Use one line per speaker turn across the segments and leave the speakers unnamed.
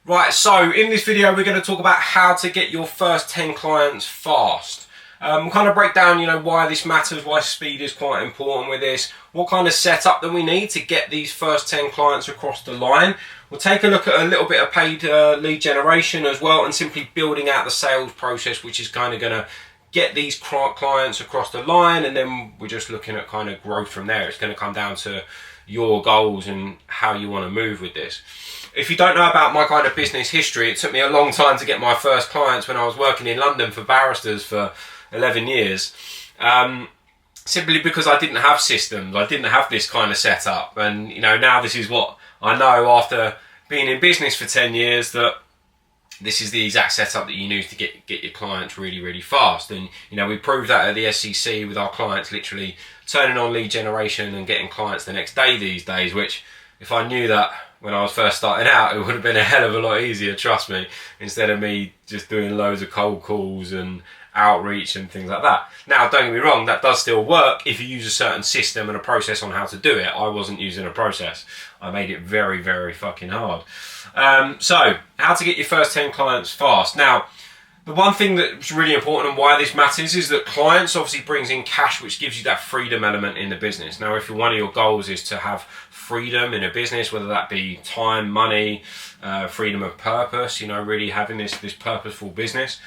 Right, so in this video we're going to talk about how to get your first 10 clients fast. We'll kind of break down, why this matters, why speed is quite important with this, what kind of setup that we need to get these first 10 clients across the line. We'll take a look at a little bit of paid lead generation as well, and simply building out the sales process, which is kind of going to get these clients across the line, and then we're just looking at kind of growth from there. It's going to come down to your goals and how you want to move with this. If you don't know about my kind of business history, it took me a long time to get my first clients when I was working in London for barristers for 11 years. Simply because I didn't have systems, I didn't have this kind of setup, and now this is what I know after being in business for 10 years, that this is the exact setup that you need to get your clients really fast. And we proved that at the SEC with our clients literally turning on lead generation and getting clients the next day these days, which if I knew that when I was first starting out, it would have been a hell of a lot easier, trust me, instead of me just doing loads of cold calls and outreach and things like that. Now, don't get me wrong, that does still work if you use a certain system and a process on how to do it. I wasn't using a process. I made it very fucking hard. So, how to get your first 10 clients fast. Now, the one thing that's really important and why this matters is that clients obviously brings in cash, which gives you that freedom element in the business. Now, if one of your goals is to have freedom in a business, whether that be time, money, freedom of purpose, really having this purposeful business,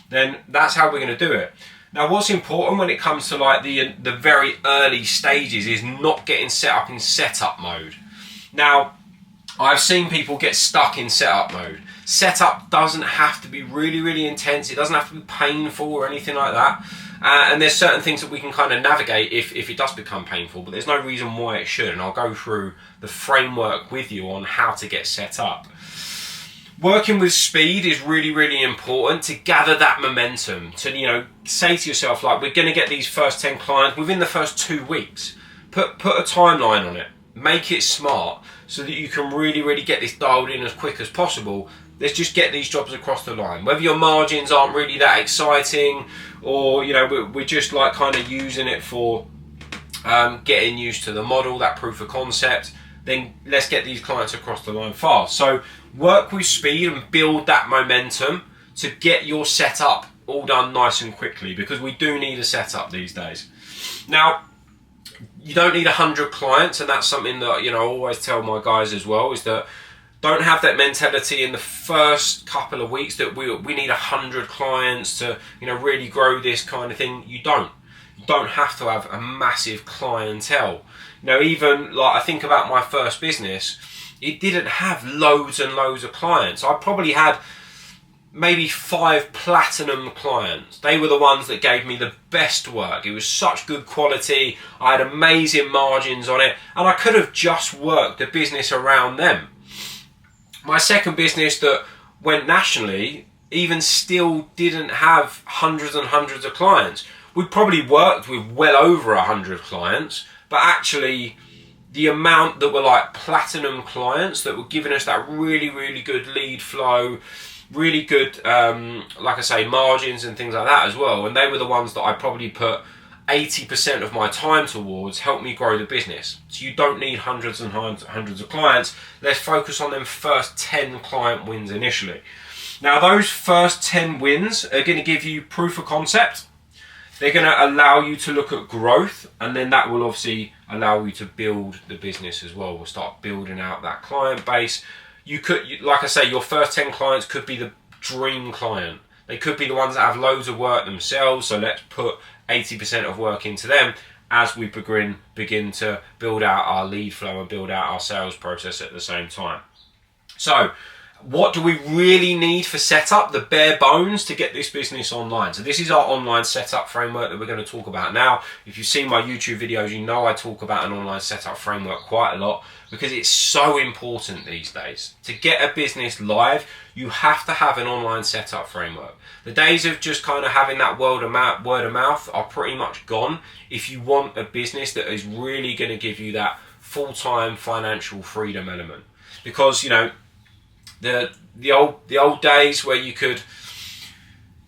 then that's how we're going to do it. Now, what's important when it comes to like the very early stages is not getting set up in setup mode. Now, I've seen people get stuck in setup mode. Setup doesn't have to be really intense. It doesn't have to be painful or anything like that. And there's certain things that we can kind of navigate if it does become painful, but there's no reason why it should. And I'll go through the framework with you on how to get set up. Working with speed is really important to gather that momentum, to say to yourself, like, we're going to get these first 10 clients within the first 2 weeks. Put a timeline on it. Make it smart so that you can really get this dialed in as quick as possible. Let's just get these jobs across the line. Whether your margins aren't really that exciting, or we're just like kind of using it for getting used to the model, that proof of concept, then let's get these clients across the line fast. So work with speed and build that momentum to get your setup all done nice and quickly, because we do need a setup these days. Now, you don't need 100 clients, and that's something that I always tell my guys as well, is that don't have that mentality in the first couple of weeks that we need 100 clients to really grow this kind of thing. You don't have to have a massive clientele. Even like I think about my first business, it didn't have loads and loads of clients. I probably had maybe 5 platinum clients. They were the ones that gave me the best work. It was such good quality. I had amazing margins on it, and I could have just worked the business around them. My second business that went nationally even still didn't have hundreds and hundreds of clients. We probably worked with well over 100 clients, but actually the amount that were like platinum clients that were giving us that really good lead flow, really good, like I say, margins and things like that as well. And they were the ones that I probably put 80% of my time towards, help me grow the business. So you don't need hundreds and hundreds of clients. Let's focus on them first 10 client wins initially. Now, those first 10 wins are going to give you proof of concept. They're going to allow you to look at growth, and then that will obviously allow you to build the business as well. We'll start building out that client base. You could, like I say, your first 10 clients could be the dream client. They could be the ones that have loads of work themselves, so let's put 80% of work into them as we begin to build out our lead flow and build out our sales process at the same time. So, what do we really need for setup? The bare bones to get this business online. So this is our online setup framework that we're going to talk about now. If you've seen my YouTube videos, I talk about an online setup framework quite a lot, because it's so important these days. To get a business live, you have to have an online setup framework. The days of just kind of having that word of mouth are pretty much gone if you want a business that is really going to give you that full-time financial freedom element. Because, the old days where you could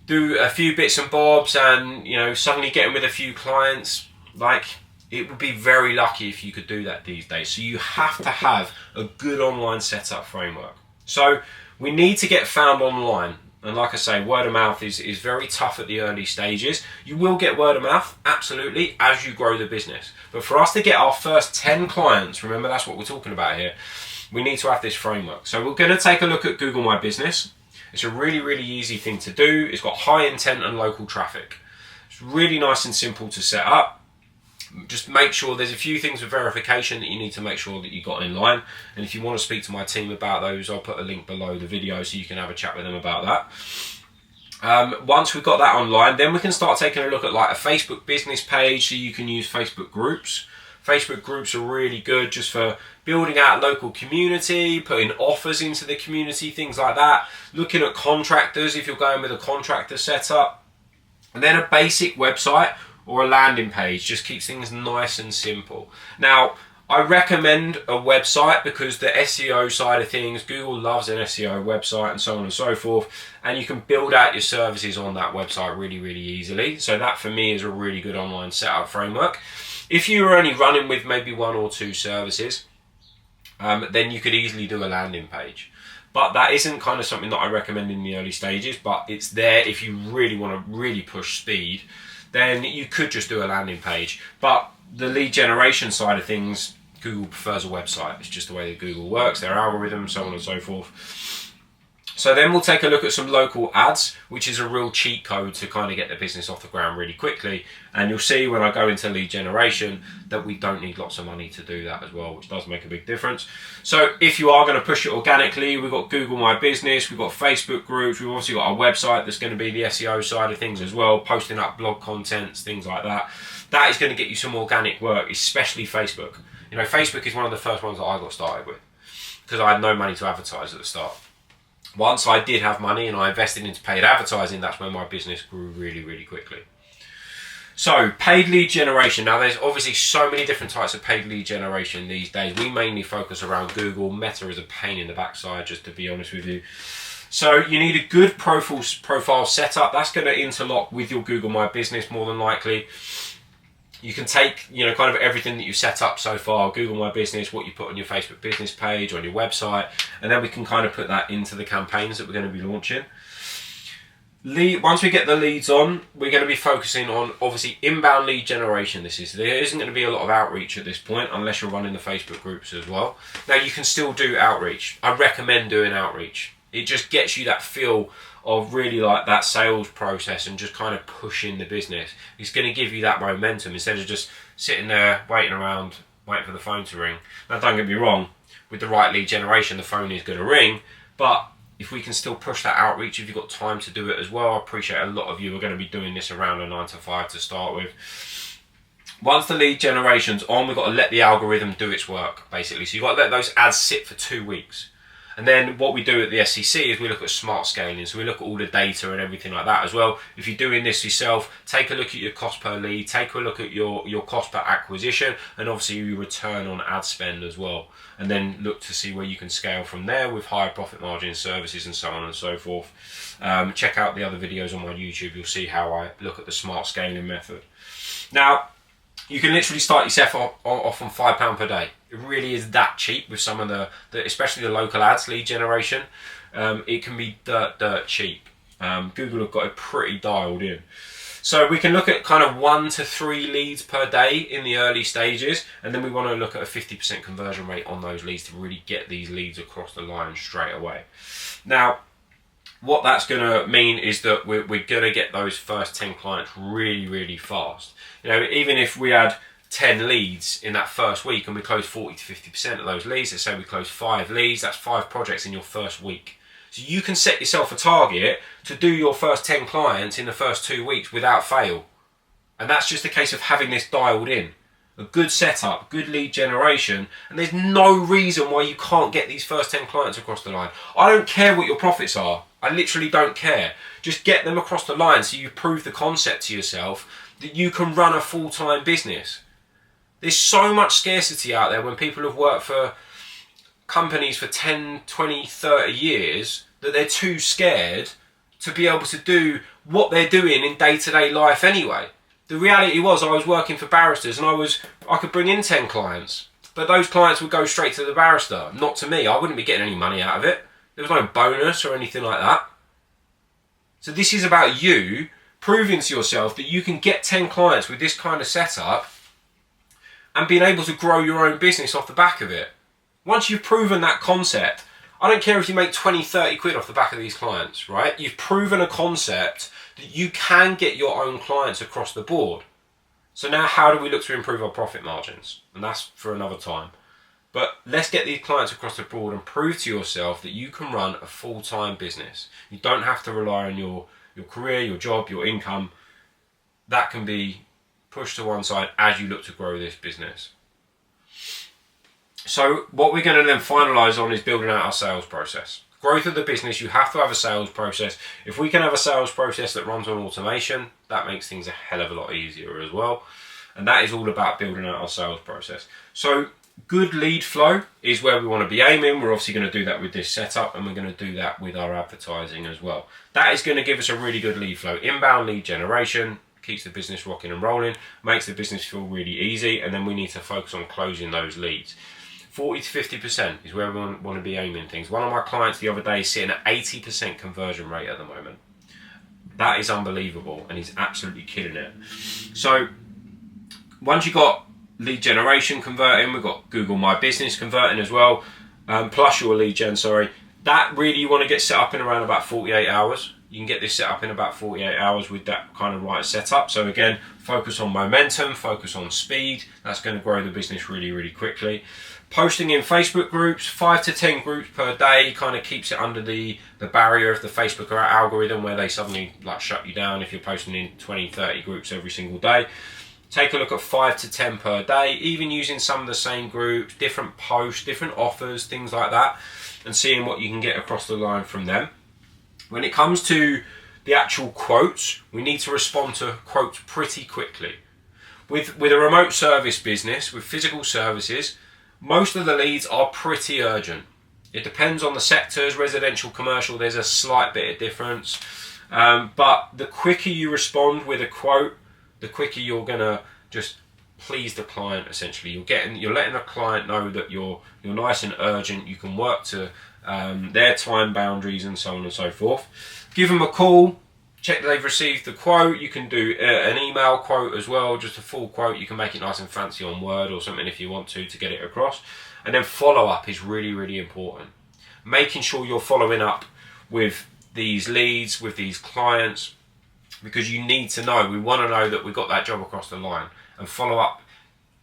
do a few bits and bobs and suddenly get in with a few clients, like, it would be very lucky if you could do that these days. So you have to have a good online setup framework. So We need to get found online. And like I say, word of mouth is very tough at the early stages. You will get word of mouth, absolutely, as you grow the business. But for us to get our first 10 clients, remember that's what we're talking about here, we need to have this framework. So we're going to take a look at Google My Business. It's a really, really easy thing to do. It's got high intent and local traffic. It's really nice and simple to set up. Just make sure there's a few things with verification that you need to make sure that you got in line. And if you want to speak to my team about those, I'll put a link below the video so you can have a chat with them about that. Once we've got that online, then we can start taking a look at like a Facebook business page, so you can use Facebook groups. Facebook groups are really good just for building out local community, putting offers into the community, things like that. Looking at contractors if you're going with a contractor setup. And then a basic website or a landing page just keeps things nice and simple. Now, I recommend a website because the SEO side of things, Google loves an SEO website and so on and so forth, and you can build out your services on that website really, really easily. So that for me is a really good online setup framework. If you're only running with maybe 1 or 2 services, then you could easily do a landing page. But that isn't kind of something that I recommend in the early stages, but it's there if you really want to really push speed. Then you could just do a landing page. But the lead generation side of things, Google prefers a website. It's just the way that Google works, their algorithm, so on and so forth. So then we'll take a look at some local ads, which is a real cheat code to kind of get the business off the ground really quickly. And you'll see when I go into lead generation that we don't need lots of money to do that as well, which does make a big difference. So if you are going to push it organically, we've got Google My Business, we've got Facebook groups, we've obviously got our website that's going to be the SEO side of things as well, posting up blog contents, things like that. That is going to get you some organic work, especially Facebook. You know, Facebook is one of the first ones that I got started with because I had no money to advertise at the start. Once I did have money and I invested into paid advertising, that's when my business grew really, really quickly. So, paid lead generation. Now, there's obviously so many different types of paid lead generation these days. We mainly focus around Google. Meta is a pain in the backside, just to be honest with you. So, you need a good profile setup. That's going to interlock with your Google My Business more than likely. You can take, you know, kind of everything that you've set up so far, Google My Business, what you put on your Facebook business page, on your website, and then we can kind of put that into the campaigns that we're going to be launching. Once we get the leads on, we're going to be focusing on, obviously, inbound lead generation. There isn't going to be a lot of outreach at this point, unless you're running the Facebook groups as well. Now, you can still do outreach. I recommend doing outreach. It just gets you that feel of really like that sales process and just kind of pushing the business. It's going to give you that momentum instead of just sitting there waiting around, waiting for the phone to ring. Now, don't get me wrong, with the right lead generation, the phone is going to ring, but if we can still push that outreach, if you've got time to do it as well, I appreciate a lot of you are going to be doing this around a 9 to 5 to start with. Once the lead generation's on, we've got to let the algorithm do its work, basically. So you've got to let those ads sit for 2 weeks. And then what we do at the SEC is we look at smart scaling. So we look at all the data and everything like that as well. If you're doing this yourself, take a look at your cost per lead, take a look at your cost per acquisition, and obviously your return on ad spend as well. And then look to see where you can scale from there with higher profit margin services and so on and so forth. Check out the other videos on my YouTube. You'll see how I look at the smart scaling method. Now, you can literally start yourself off on £5 per day. It really is that cheap with some of the especially the local ads lead generation. It can be dirt cheap. Google have got it pretty dialed in. So we can look at kind of 1 to 3 leads per day in the early stages, and then we want to look at a 50% conversion rate on those leads to really get these leads across the line straight away. Now, what that's going to mean is that we're going to get those first 10 clients really, really fast. You know, even if we had 10 leads in that first week and we close 40 to 50% of those leads, let's say we close 5 leads, that's 5 projects in your first week. So you can set yourself a target to do your first 10 clients in the first 2 weeks without fail. And that's just a case of having this dialed in. A good setup, good lead generation, and there's no reason why you can't get these first 10 clients across the line. I don't care what your profits are. I literally don't care. Just get them across the line so you prove the concept to yourself that you can run a full-time business. There's so much scarcity out there when people have worked for companies for 10, 20, 30 years that they're too scared to be able to do what they're doing in day-to-day life anyway. The reality was I was working for barristers and I could bring in 10 clients, but those clients would go straight to the barrister, not to me. I wouldn't be getting any money out of it. There was no bonus or anything like that. So this is about you proving to yourself that you can get 10 clients with this kind of setup and being able to grow your own business off the back of it. Once you've proven that concept, I don't care if you make 20, 30 quid off the back of these clients, right? You've proven a concept that you can get your own clients across the board. So now how do we look to improve our profit margins? And that's for another time. But let's get these clients across the board and prove to yourself that you can run a full-time business. You don't have to rely on your career, your job, your income. That can be pushed to one side as you look to grow this business. So what we're going to then finalise on is building out our sales process. Growth of the business, you have to have a sales process. If we can have a sales process that runs on automation, that makes things a hell of a lot easier as well. And that is all about building out our sales process. So good lead flow is where we want to be aiming. We're obviously going to do that with this setup, and we're going to do that with our advertising as well. That is going to give us a really good lead flow. Inbound lead generation keeps the business rocking and rolling, makes the business feel really easy, and then we need to focus on closing those leads. 40 to 50% is where we want to be aiming things. One of my clients the other day is sitting at 80% conversion rate at the moment. That is unbelievable, and he's absolutely killing it. So once you've got lead generation converting, we've got Google My Business converting as well, plus your lead gen, that really you want to get set up in around about 48 hours. You can get this set up in about 48 hours with that kind of right setup. So again, focus on momentum, focus on speed. That's going to grow the business really, really quickly. Posting in Facebook groups, 5 to 10 groups per day, kind of keeps it under the barrier of the Facebook algorithm where they suddenly like shut you down if you're posting in 20, 30 groups every single day. Take a look at 5 to 10 per day, even using some of the same groups, different posts, different offers, things like that, and seeing what you can get across the line from them. When it comes to the actual quotes, we need to respond to quotes pretty quickly. With a remote service business, with physical services, most of the leads are pretty urgent. It depends on the sectors, residential, commercial, there's a slight bit of difference. But the quicker you respond with a quote, the quicker you're gonna just please the client. Essentially, you're letting the client know that you're nice and urgent. You can work to their time boundaries and so on and so forth. Give them a call, check that they've received the quote. You can do an email quote as well, just a full quote. You can make it nice and fancy on Word or something if you want to get it across. And then follow up is really, really important. Making sure you're following up with these leads, with these clients, because you need to know, we want to know that we've got that job across the line. And follow up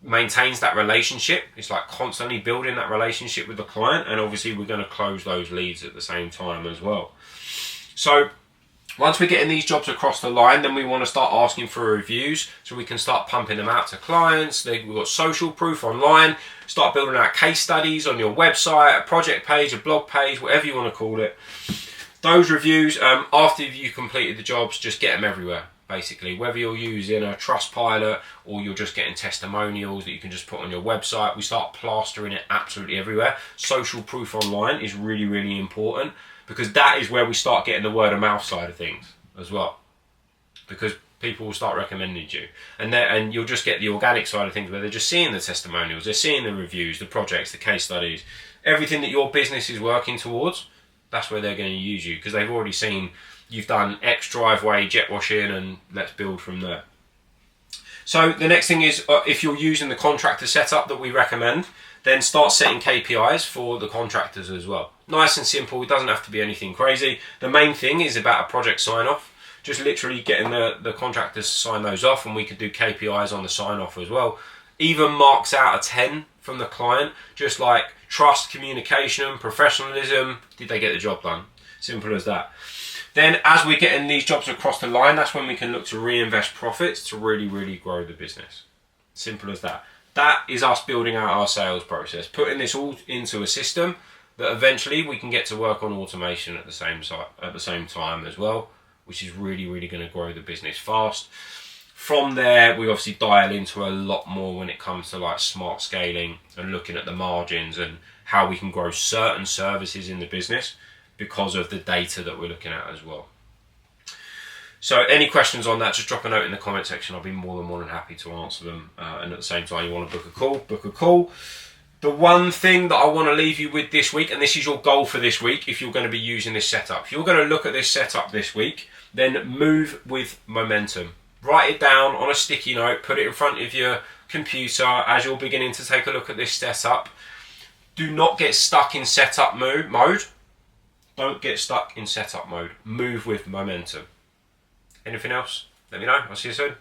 maintains that relationship. It's like constantly building that relationship with the client, and obviously we're going to close those leads at the same time as well. So once we're getting these jobs across the line, then we want to start asking for reviews so we can start pumping them out to clients. We've got social proof online, start building out case studies on your website, a project page, a blog page, whatever you want to call it. Those reviews, after you've completed the jobs, just get them everywhere. Basically, whether you're using a Trustpilot or you're just getting testimonials that you can just put on your website, we start plastering it absolutely everywhere. Social proof online is really, really important, because that is where we start getting the word of mouth side of things as well, because people will start recommending you, and you'll just get the organic side of things where they're just seeing the testimonials, they're seeing the reviews, the projects, the case studies, everything that your business is working towards. That's where they're going to use you, because they've already seen you've done X driveway, jet washing, and let's build from there. So the next thing is, if you're using the contractor setup that we recommend, then start setting KPIs for the contractors as well. Nice and simple, it doesn't have to be anything crazy. The main thing is about a project sign-off, just literally getting the contractors to sign those off, and we could do KPIs on the sign-off as well. Even marks out of 10 from the client, just like trust, communication, professionalism, did they get the job done? Simple as that. Then as we're getting these jobs across the line, that's when we can look to reinvest profits to really, really grow the business. Simple as that. That is us building out our sales process, putting this all into a system that eventually we can get to work on automation at the same time as well, which is really, really going to grow the business fast. From there, we obviously dial into a lot more when it comes to like smart scaling and looking at the margins and how we can grow certain services in the business because of the data that we're looking at as well. So any questions on that, just drop a note in the comment section. I'll be more than happy to answer them. And at the same time, you want to book a call, The one thing that I want to leave you with this week, and this is your goal for this week, if you're going to be using this setup, if you're going to look at this setup this week, then move with momentum. Write it down on a sticky note, put it in front of your computer as you're beginning to take a look at this setup. Do not get stuck in setup mode. Don't get stuck in setup mode. Move with momentum. Anything else? Let me know. I'll see you soon.